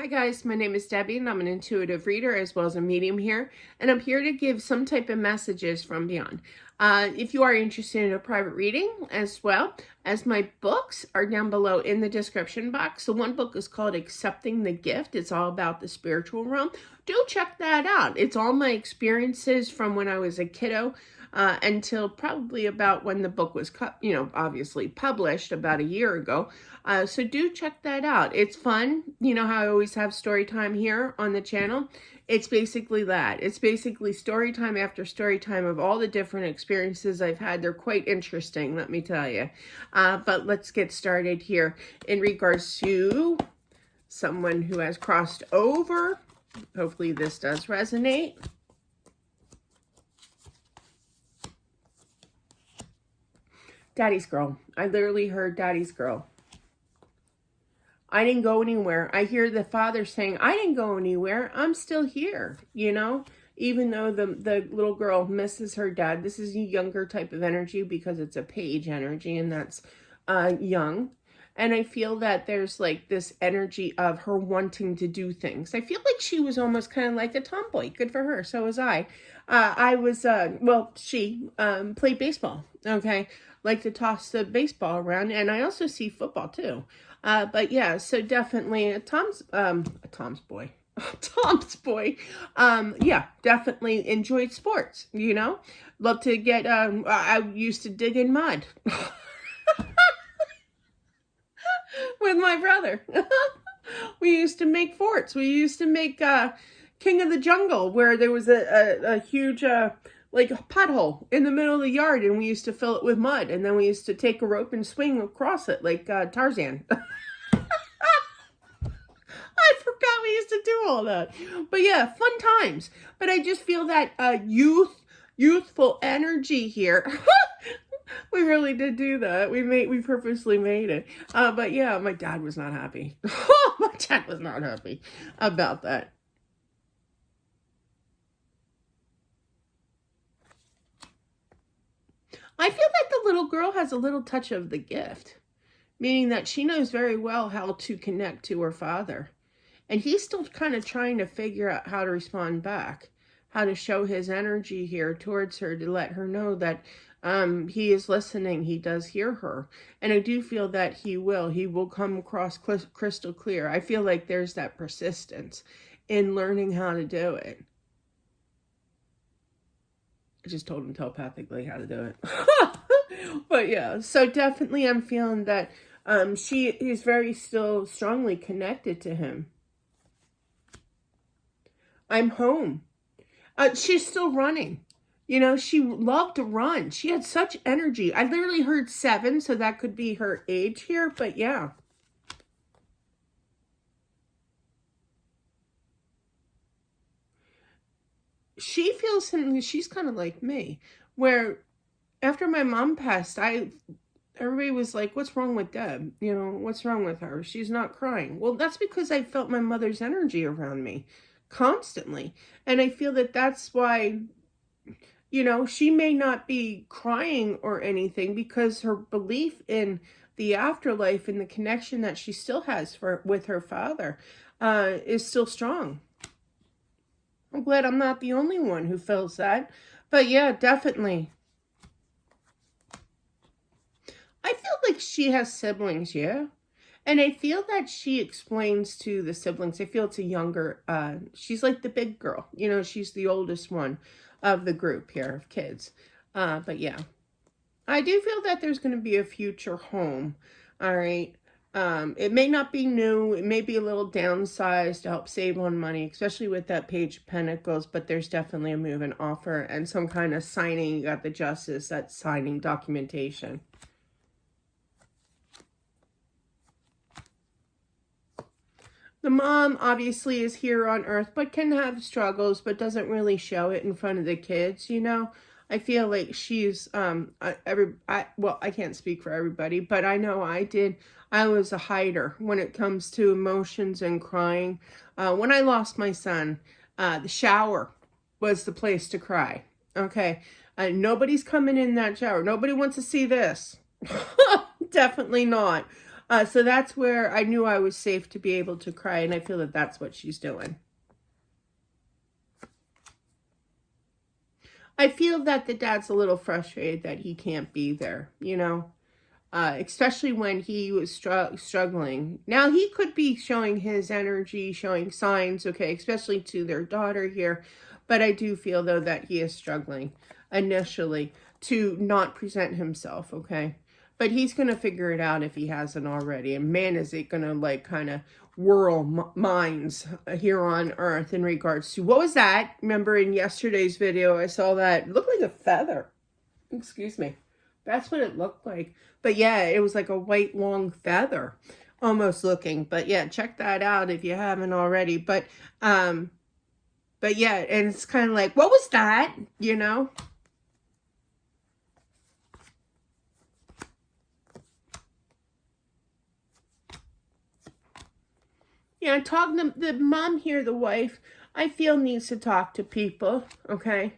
Hi guys, my name is Debbie and I'm an intuitive reader as well as a medium here, and I'm here to give some type of messages from beyond. If you are interested in a private reading as well as my books are down below in the description box. So one book is called Accepting the Gift. It's all about the spiritual realm. Do check that out. It's all my experiences from when I was a kiddo until probably about when the book was obviously published about a year ago. So do check that out. It's fun. You know how I always have story time here on the channel? It's basically that. It's basically story time after story time of all the different experiences I've had. They're quite interesting, let me tell you. But let's get started here in regards to someone who has crossed over. Hopefully this does resonate. Daddy's girl. I literally heard daddy's girl. I didn't go anywhere. I hear the father saying, I didn't go anywhere. I'm still here, you know, even though the little girl misses her dad. This is a younger type of energy because it's a page energy, and that's young. And I feel that there's like this energy of her wanting to do things. I feel like she was almost kind of like a tomboy. Good for her. So was I. She played baseball. Okay. Like to toss the baseball around. And I also see football too. But yeah, so definitely Tom's boy. Tom's boy. Yeah, definitely enjoyed sports, you know. Love to get I used to dig in mud with my brother. We used to make forts. We used to make King of the Jungle, where there was a huge like a pothole in the middle of the yard, and we used to fill it with mud, and then we used to take a rope and swing across it like Tarzan. I forgot we used to do all that. But yeah, fun times. But I just feel that youthful energy here. We really did do that. We purposely made it. But yeah, my dad was not happy. My dad was not happy about that. I feel like the little girl has a little touch of the gift, meaning that she knows very well how to connect to her father. And he's still kind of trying to figure out how to respond back, how to show his energy here towards her to let her know that he is listening. He does hear her. And I do feel that he will come across crystal clear. I feel like there's that persistence in learning how to do it. I just told him telepathically how to do it. But yeah, so definitely I'm feeling that she is very still strongly connected to him. I'm home. She's still running. You know, she loved to run. She had such energy. I literally heard 7, so that could be her age here, but yeah. She feels something, she's kind of like me, where after my mom passed, everybody was like, what's wrong with Deb? You know, what's wrong with her? She's not crying. Well, that's because I felt my mother's energy around me constantly. And I feel that that's why, you know, she may not be crying or anything because her belief in the afterlife and the connection that she still has with her father is still strong. I'm glad I'm not the only one who feels that. But yeah, definitely. I feel like she has siblings, yeah. And I feel that she explains to the siblings, I feel it's a younger, she's like the big girl. You know, she's the oldest one of the group here of kids. But yeah, I do feel that there's going to be a future home. All right. It may not be new. It may be a little downsized to help save on money, especially with that Page of Pentacles, but there's definitely a move and offer and some kind of signing. You got the justice, that's signing documentation. The mom obviously is here on earth, but can have struggles, but doesn't really show it in front of the kids, you know? I feel like she's, I can't speak for everybody, but I know I did. I was a hider when it comes to emotions and crying. When I lost my son, the shower was the place to cry. Okay. Nobody's coming in that shower. Nobody wants to see this. Definitely not. So that's where I knew I was safe to be able to cry, and I feel that that's what she's doing. I feel that the dad's a little frustrated that he can't be there, you know, especially when he was struggling. Now, he could be showing his energy, showing signs, okay, especially to their daughter here. But I do feel, though, that he is struggling initially to not present himself, okay? But he's going to figure it out if he hasn't already. And man, is it going to, like, kind of whirl minds here on Earth in regards to, what was that? Remember in yesterday's video, I saw that. It looked like a feather. Excuse me. That's what it looked like. But yeah, it was like a white long feather almost looking. But yeah, check that out if you haven't already. But yeah, and it's kind of like, what was that? You know? Yeah, talking to the mom here, the wife, I feel needs to talk to people, okay?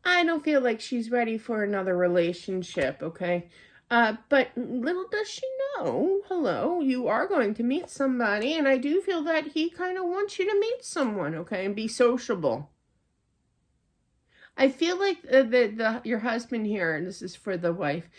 I don't feel like she's ready for another relationship, okay? But little does she know, hello, you are going to meet somebody, and I do feel that he kind of wants you to meet someone, okay, and be sociable. I feel like your husband here, and this is for the wife,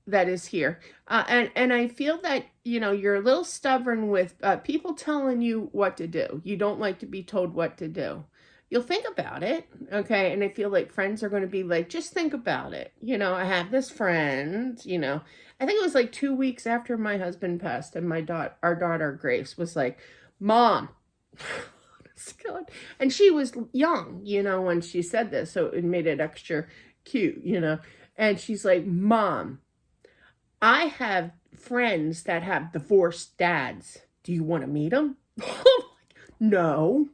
that is here. And I feel that, you know, you're a little stubborn with people telling you what to do. You don't like to be told what to do. You'll think about it, okay? And I feel like friends are going to be like, just think about it. You know, I have this friend, you know. I think it was like 2 weeks after my husband passed, and our daughter, Grace, was like, Mom. And she was young, you know, when she said this, so it made it extra cute, you know. And she's like, Mom, I have friends that have divorced dads. Do you want to meet them? No.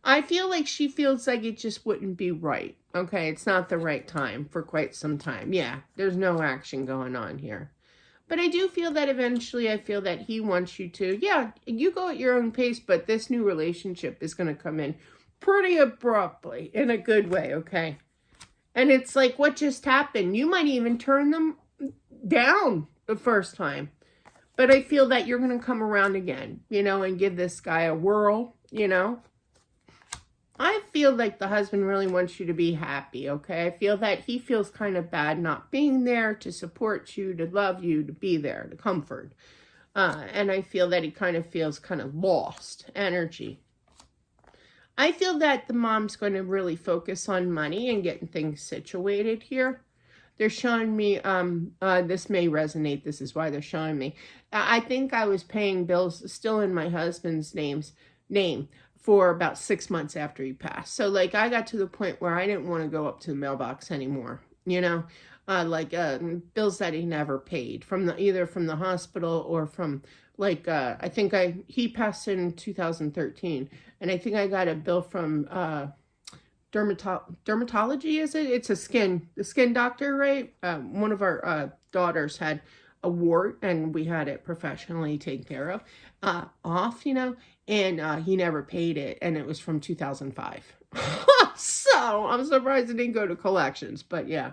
I feel like she feels like it just wouldn't be right. Okay, it's not the right time for quite some time. Yeah, there's no action going on here. But I do feel that eventually I feel that he wants you to, yeah, you go at your own pace, but this new relationship is going to come in pretty abruptly in a good way, okay? And it's like, what just happened? You might even turn them down the first time. But I feel that you're going to come around again, you know, and give this guy a whirl, you know. I feel like the husband really wants you to be happy, okay? I feel that he feels kind of bad not being there to support you, to love you, to be there, to comfort. And I feel that he kind of feels kind of lost energy. I feel that the mom's going to really focus on money and getting things situated here. They're showing me, this may resonate, this is why they're showing me. I think I was paying bills still in my husband's name for about 6 months after he passed. So, like, I got to the point where I didn't want to go up to the mailbox anymore, you know? Bills that he never paid, from either from the hospital or from, like, I think he passed in 2013, and I think I got a bill from dermatology, is it? It's the skin doctor, right? One of our daughters had a wart, and we had it professionally taken care of, off, you know, and he never paid it, and it was from 2005. So I'm surprised it didn't go to collections, but yeah.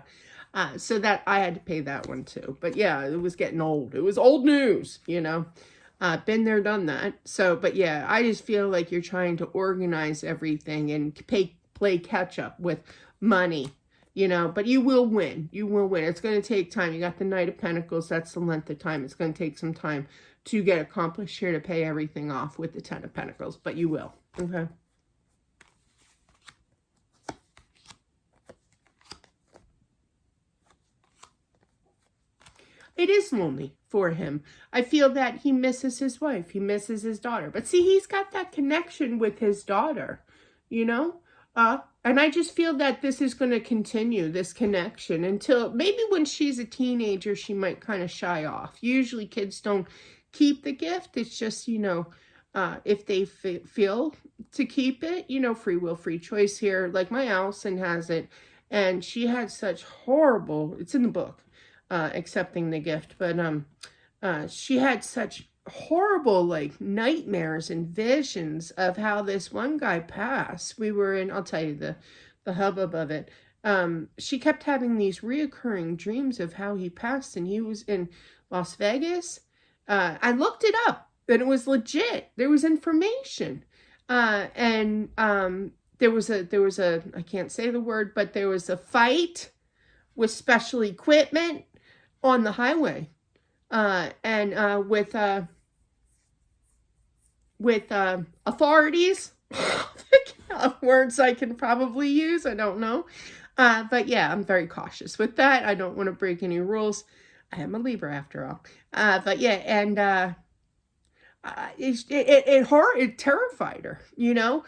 So that I had to pay that one too. But yeah, it was getting old. It was old news, you know. Been there, done that. So, but yeah, I just feel like you're trying to organize everything and play catch up with money, you know. But you will win. You will win. It's going to take time. You got the Knight of Pentacles. That's the length of time. It's going to take some time to get accomplished here to pay everything off with the Ten of Pentacles. But you will. Okay. It is lonely for him. I feel that he misses his wife. He misses his daughter. But see, he's got that connection with his daughter, you know? And I just feel that this is going to continue, this connection, until maybe when she's a teenager, she might kind of shy off. Usually kids don't keep the gift. It's just, you know, if they feel to keep it, you know, free will, free choice here. Like my Allison has it. And she had such horrible, it's in the book, accepting the gift, but she had such horrible, like, nightmares and visions of how this one guy passed. We were in, I'll tell you the hubbub of it, she kept having these reoccurring dreams of how he passed, and he was in Las Vegas. I looked it up, and it was legit. There was information. And there was a, I can't say the word, but there was a fight with special equipment on the highway. And with authorities. Words I can probably use, I don't know. But yeah, I'm very cautious with that. I don't want to break any rules. I am a Libra after all. But yeah, and it terrified her, you know,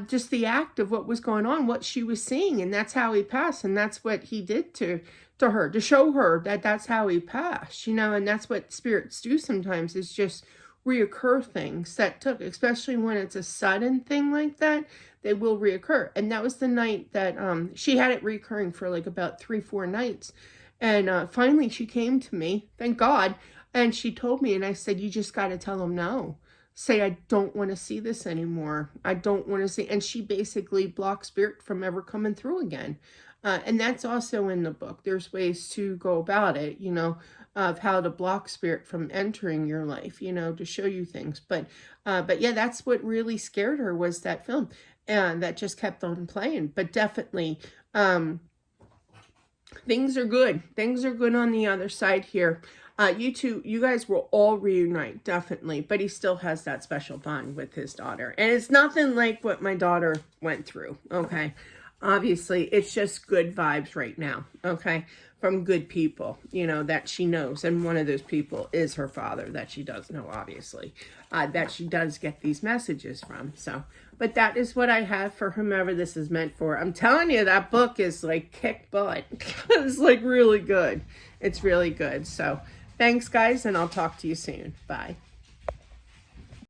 just the act of what was going on, what she was seeing, and that's how he passed, and that's what he did to her, to show her that that's how he passed, you know, and that's what spirits do sometimes, is just reoccur things that took, especially when it's a sudden thing like that, they will reoccur. And that was the night that she had it recurring for like about 3-4 nights, and finally she came to me, thank God, and she told me, and I said, you just got to tell him no. Say, I don't want to see this anymore. I don't want to see. And she basically blocked spirit from ever coming through again. And that's also in the book. There's ways to go about it, you know, of how to block spirit from entering your life, you know, to show you things. But yeah, that's what really scared her, was that film. And that just kept on playing. But definitely, things are good. Things are good on the other side here. You guys will all reunite, definitely. But he still has that special bond with his daughter. And it's nothing like what my daughter went through, okay? Obviously, it's just good vibes right now, okay? From good people, you know, that she knows. And one of those people is her father, that she does know, obviously. That she does get these messages from, so. But that is what I have for whomever this is meant for. I'm telling you, that book is like kick butt. It's like really good. It's really good. So thanks, guys, and I'll talk to you soon. Bye.